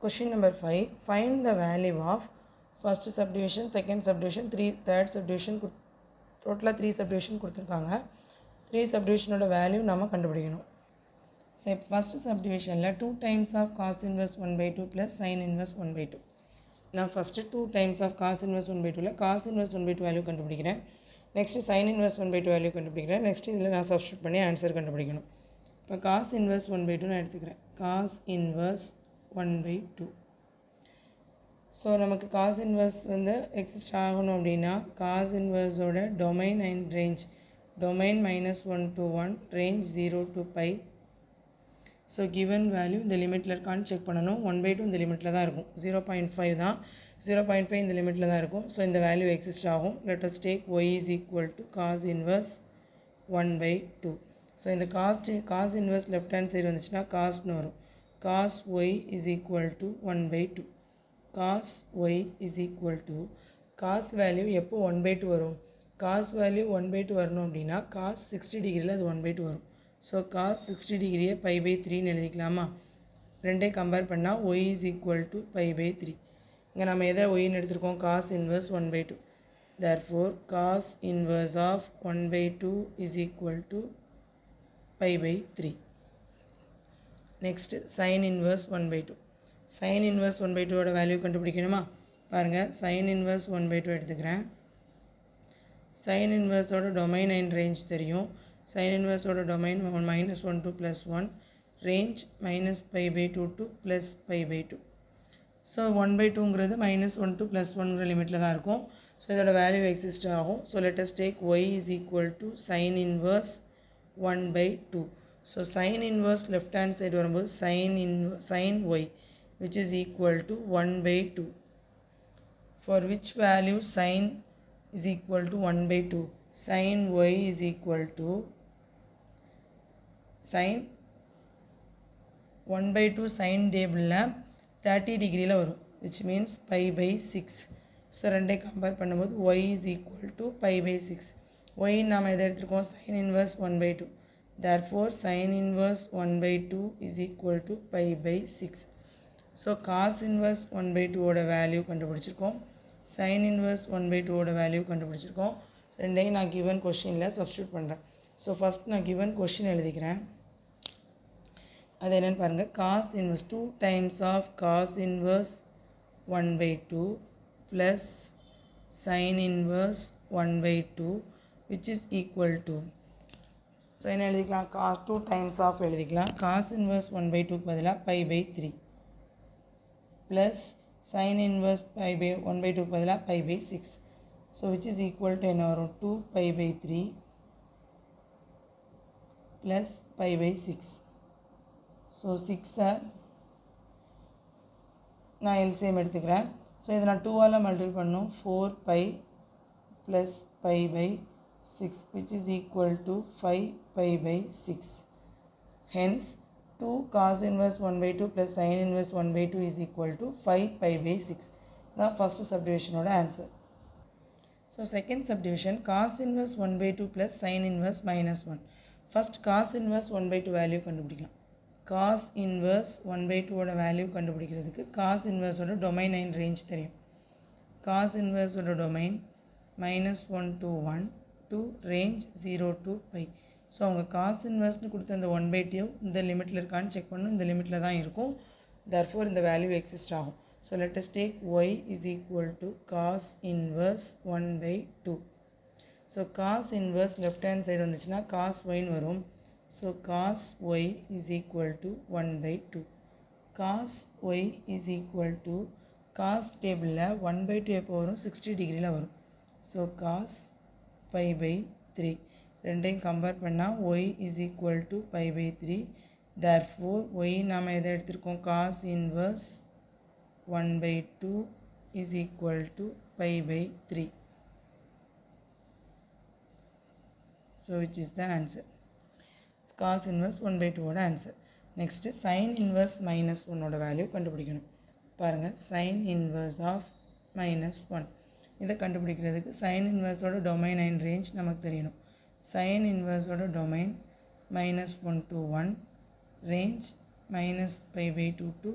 Question number 5. Find the value of first subdivision, second subdivision, third subdivision. Total 3 subdivision கொடுத்திருக்காங்க. 3 subdivision ஓட value நாம கண்டுபிடிக்கணும். So first subdivision ல 2 times of cos inverse 1/2 plus sin inverse 1/2. நான் first 2 times of cos inverse 1/2 ல cos inverse 1/2 value கண்டுபிடிக்கிறேன். Next sin inverse 1/2 value கண்டுபிடிக்கிறேன். Next இதில் நான் சப்ஸ்டிட்யூட் பண்ணி ஆன்சர் கண்டுபிடிக்கணும். இப்போ cos inverse 1/2 நான் எடுத்துக்கிறேன். cos inverse 1/2. ஸோ நமக்கு cos inverse வந்து எக்ஸிஸ்ட் ஆகணும் அப்படின்னா cos inverse ஓட domain and range domain -1 to 1 range 0 to pi. So given value இந்த லிமிட்டில் இருக்கான்னு செக் பண்ணணும். 1/2 இந்த லிமிட்டில் தான் இருக்கும். 0.5 தான். 0.5 இந்த லிமிட்டில் தான் இருக்கும். ஸோ இந்த வேல்யூ எக்ஸிஸ்ட் ஆகும். Let us take y is equal to cos inverse 1/2. So இந்த cos inverse left hand side வந்துச்சுன்னா காஸ்ட்னு வரும். cos y is equal to 1/2. cos y is equal to cos value எப்போ 1/2 வரும்? cos வேல்யூ 1/2 வரணும் அப்படின்னா cos 60 டிகிரியில் அது 1/2 வரும். ஸோ cos 60 டிகிரியை π/3ன்னு எழுதிக்கலாமா? ரெண்டே கம்பேர் பண்ணால் y is equal to π/3. இங்கே நம்ம எதை ஒய்ன்னு எடுத்துருக்கோம்? cos inverse 1/2. therefore cos inverse of 1/2 is equal to π/3. Next sin inverse 1/2. sin inverse 1/2 ஓட வேல்யூ கண்டுபிடிக்கணுமா? பாருங்கள், sin inverse 1/2 எடுத்துக்கிறேன். sin inverse ஓட டொமைன் அண்ட் ரேஞ்ச் தெரியும். sin inverse ஓட domain -1 to +1, range -π/2 to +π/2. So 1/2ங்கிறது -1 to +1ங்கிற லிமிட்டில் தான் இருக்கும். ஸோ இதோட வேல்யூ எக்ஸிஸ்ட் ஆகும். So let us take y is equal to sin inverse 1/2. So sin inverse left hand side வரும்போது sin y which is equal to 1/2. For which value sin is equal to 1/2? sin y is equal to sin 1/2 sin டேபிளில் 30 டிகிரியில் வரும், which means π/6. So ரெண்டே compare பண்ணும்போது y is equal to π/6. y நாம் எதை எடுத்துருக்கோம்? sin inverse 1/2. therefore sin inverse 1/2 is equal to π/6. So cos inverse 1/2 ஓட value கண்டுபிடிச்சிருக்கோம். sin inverse 1/2 ஓட வேல்யூ கண்டுபிடிச்சிருக்கோம். ரெண்டையும் நான் கிவன் கொஷினில் சப்ஸ்டியூட் பண்ணுறேன். ஸோ ஃபஸ்ட் நான் கிவன் கொஷின் எழுதிக்கிறேன். அது என்னென்னு பாருங்கள். cos inverse 2 times of cos inverse 1/2 plus sin inverse 1/2 which is equal to. So என்ன எழுதிக்கலாம்? cos 2 times of எழுதிக்கலாம். cos inverse 1/2க்கு பதிலாக π/3 plus sin inverse 1/2க்கு பதிலாக π/6. So which is equal to என்ன வரும்? 2 π/3 plus π/6. ஸோ 6 நான் எல்சிஎம் எடுத்துக்கிறேன். ஸோ இதை நான் 2ஆல் மல்டிபிள் பண்ணணும். 4π plus π/6 which is equal to 5 π/6. hence 2 cos inverse 1/2 plus sin inverse 1/2 is equal to 5 π/6. தான் ஃபஸ்ட்டு சப்டிவிஷனோட answer. So second subdivision cos inverse 1/2 plus sin inverse -1. First cos inverse 1/2 value கண்டுபிடிக்கலாம். cos inverse 1/2 ஓட value கண்டுபிடிக்கிறதுக்கு cos inverse ஓட domain and range தெரியும். cos inverse ஓட domain -1 to 1 to range 0 to pi. So அவங்க cos inverseனு கொடுத்த அந்த 1/2 இந்த லிமிட்டில் இருக்கான்னு செக் பண்ணணும். இந்த லிமிட்டில் தான் இருக்கும். therefore இந்த வேல்யூ எக்ஸிஸ்ட் ஆகும். So let us take y is equal to cos inverse 1/2. So cos inverse left hand side வந்துச்சுன்னா cos yன்னு வரும். So cos y is equal to 1/2. cos y is equal to cos டேபிளில் 1/2 எப்போ வரும்? 60 டிகிரியில் வரும். So cos π/3. ரெண்டையும் compare பண்ணால் y is equal to π/3. therefore y நாம் எதை எடுத்திருக்கோம்? cos inverse 1/2 is equal to π/3. so which is the answer. cos inverse 1/2 ஓட ஆன்சர். நெக்ஸ்ட்டு sin inverse -1 ஓட வேல்யூ கண்டுபிடிக்கணும். பாருங்கள், sin inverse of -1 இதை கண்டுபிடிக்கிறதுக்கு sin inverse ஓட டொமைன் அண்ட் ரேஞ்ச் நமக்கு தெரியணும். sin inverse ஓட domain -1 to 1, range -π/2 to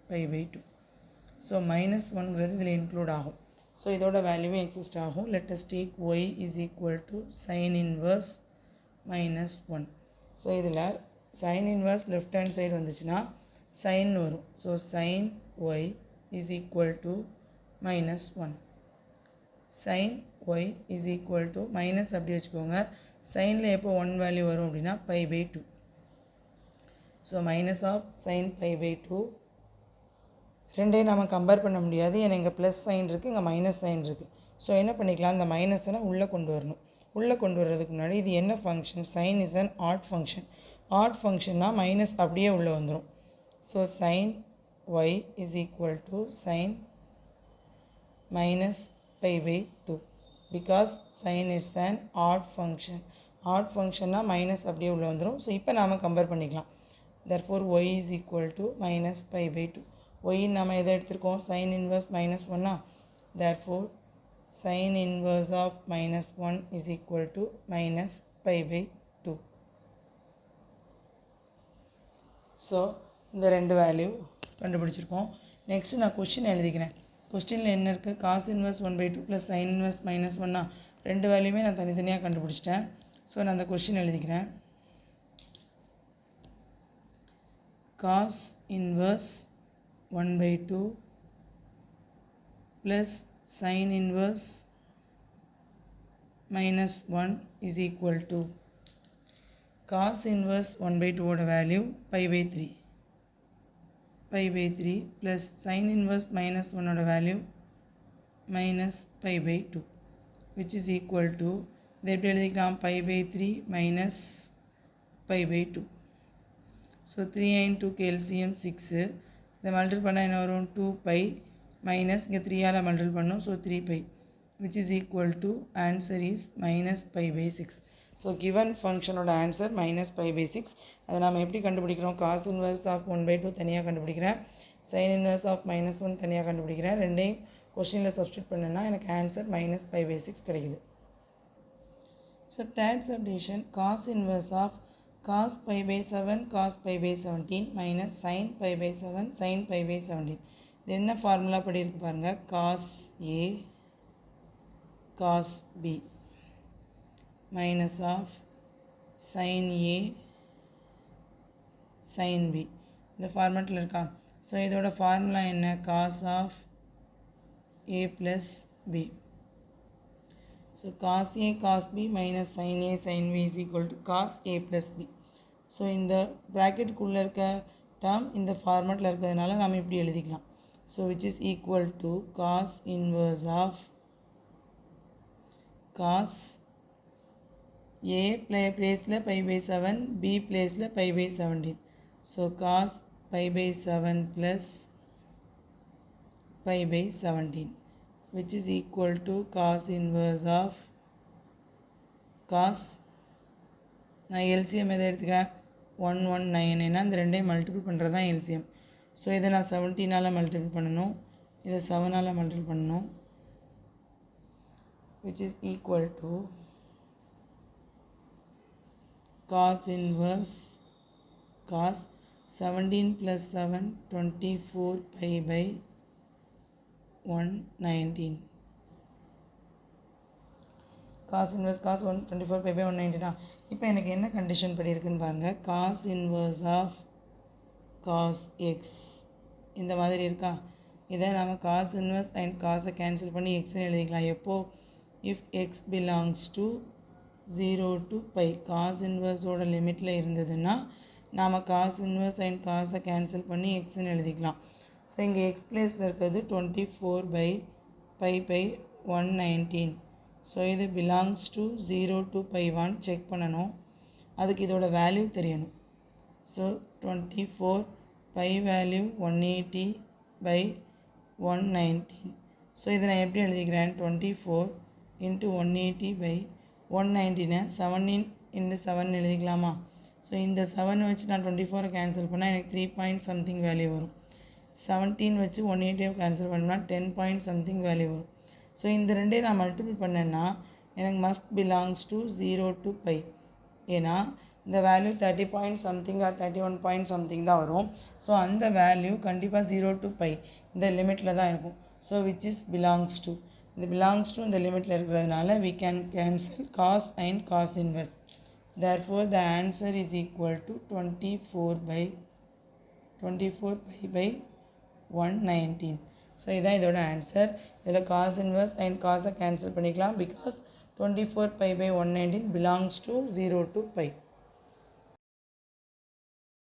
/2. So -1ங்கிறது இதில் இன்க்ளூட் ஆகும். ஸோ இதோட வேல்யூவும் எக்ஸிஸ்ட் ஆகும். Let us take y is equal to sin inverse -1. So இதில் sin inverse left hand side வந்துச்சுன்னா sin வரும். So sin y is equal to -1. sin y is equal to minus அப்படி வச்சுக்கோங்க. சைனில் எப்போ 1 வேல்யூ வரும் அப்படின்னா /2. So minus of sin /2. ரெண்டையும் நம்ம கம்பேர் பண்ண முடியாது. ஏன்னா இங்கே ப்ளஸ் சைன் இருக்குது, இங்கே மைனஸ் சைன் இருக்குது. ஸோ என்ன பண்ணிக்கலாம், இந்த மைனஸை உள்ளே கொண்டு வரணும். உள்ளே கொண்டு வர்றதுக்கு முன்னாடி இது என்ன function, sine is an odd function. Odd ஃபங்க்ஷன்னா மைனஸ் அப்படியே உள்ளே வந்துடும். So sin y is equal to sin -π/2 because sine is an odd function. Odd ஃபங்க்ஷன்னா மைனஸ் அப்படியே உள்ளே வந்துடும். ஸோ இப்போ நாம் கம்பேர் பண்ணிக்கலாம். therefore y is equal to -π/2. y நம்ம எதை எடுத்திருக்கோம், sin inverse -1. therefore sin inverse of -1 is equal to -π/2. So இந்த ரெண்டு வேல்யூ கண்டுபிடிச்சிருக்கோம். நெக்ஸ்ட்டு நான் கொஸ்டின் எழுதிக்கிறேன். கொஸ்டினில் என்ன இருக்குது, cos inverse 1/2 plus sin inverse -1. ரெண்டு வேல்யூமே நான் தனித்தனியாக கண்டுபிடிச்சிட்டேன். ஸோ நான் அந்த கொஸ்டின் எழுதிக்கிறேன். cos inverse 1/2 plus sin inverse -1 is equal to cos inverse 1/2 ஓட value pi/3 plus sin inverse -1 ஓட value -pi/2 which is equal to இதை எப்படி எழுதிக்கலாம், pi/3 minus pi/2. So 3 into LCM 6. இதை மல்டிபிள் பண்ணால் என்ன வரும், 2π மைனஸ் இங்கே 3ஆல் மல்டிபிள் பண்ணோம். So 3π which is equal to answer is -π/6. So given ஃபங்க்ஷனோட ஆன்சர் -π/6. அதை நாம் எப்படி கண்டுபிடிக்கிறோம், cos inverse of 1/2 தனியாக கண்டுபிடிக்கிறேன், sin inverse of -1 தனியாக கண்டுபிடிக்கிறேன். ரெண்டையும் கொஸ்டினில் சப்ஸ்டியூட் பண்ணேன்னா எனக்கு ஆன்சர் -π/6 கிடைக்குது. So third subdivision, cos inverse of cos pi/7 cos pi/17 minus sin pi/7 sin pi/17. இது என்ன ஃபார்முலா படி இருக்கு பாருங்கள், cos A cos B minus of sin A sin B. இந்த ஃபார்மேட்டில் இருக்கா. ஸோ இதோட ஃபார்முலா என்ன, cos of A plus B. So cos A cos B minus sin A sin B is equal to cos A plus B. So இந்த ப்ராக்கெட்டுக்குள்ளே இருக்க term இந்த ஃபார்மேட்டில் இருக்கிறதுனால நம்ம இப்படி எழுதிக்கலாம். So which is equal to cos inverse of cos A பிளேஸில் pi/7, B பிளேஸில் pi/17. So cos pi/7 plus pi/17 which is equal to cos inverse of cos, நான் எல்சிஎம் எதை எடுத்துக்கிறேன், 119. ஏன்னா இந்த ரெண்டையும் மல்டிபிள் பண்ணுறது தான் எல்சிஎம். ஸோ இதை நான் 17ஆல் மல்டிபிள் பண்ணணும், இதை 7ஆல் மல்டிபிள் பண்ணணும், which is equal to cos inverse cos 17 plus 7 24π/119. cos inverse cos 24π/119. இப்போ எனக்கு என்ன கண்டிஷன் படி இருக்குன்னு பாருங்கள், cos inverse of cos x இந்த மாதிரி இருக்கா. இதை நம்ம cos inverse and cosஐ கேன்சல் பண்ணி xன்னு எழுதிக்கலாம். எப்போ, if x belongs to 0 to π, cos inverseோட லிமிட்டில் இருந்ததுன்னா நாம் cos inverse and cosஐ கேன்சல் பண்ணி xன்னு எழுதிக்கலாம். ஸோ இங்கே x பிளேஸில் இருக்கிறது 24/π/119. ஸோ இது பிலாங்ஸ் டு 0 to π1 செக் பண்ணணும். அதுக்கு இதோட வேல்யூ தெரியணும். So 24 π value 180/119. ஸோ இதை நான் எப்படி எழுதிக்கிறேன், 24 into 180/119 7 into 7 எழுதிக்கலாமா. ஸோ இந்த 7 வச்சு நான் 24 கேன்சல் பண்ணால் எனக்கு 3 பாயிண்ட் சம்திங் வேல்யூ வரும். 17 வச்சு 180 கேன்சல் பண்ணால் 10 பாயிண்ட் சம்திங் வேல்யூ வரும். ஸோ இந்த ரெண்டையும் நான் மல்டிபிள் பண்ணேன்னா எனக்கு மஸ்ட் பிலாங்ஸ் டு 0 to π. ஏன்னா இந்த value 30 point something R 31 point something தான் வரும். ஸோ அந்த வேல்யூ கண்டிப்பாக 0 to பை இந்த லிமிட்டில் தான் இருக்கும். So which is belongs to, இது பிலாங்ஸ் டு இந்த லிமிட்டில் இருக்கிறதுனால we can cancel cos and cos inverse. Therefore the answer is equal to 24 pi by 119. So இதான் இதோட ஆன்சர். இதில் cos inverse and cos cancel பண்ணிக்கலாம், because 24 pi by 119 belongs to 0 to by.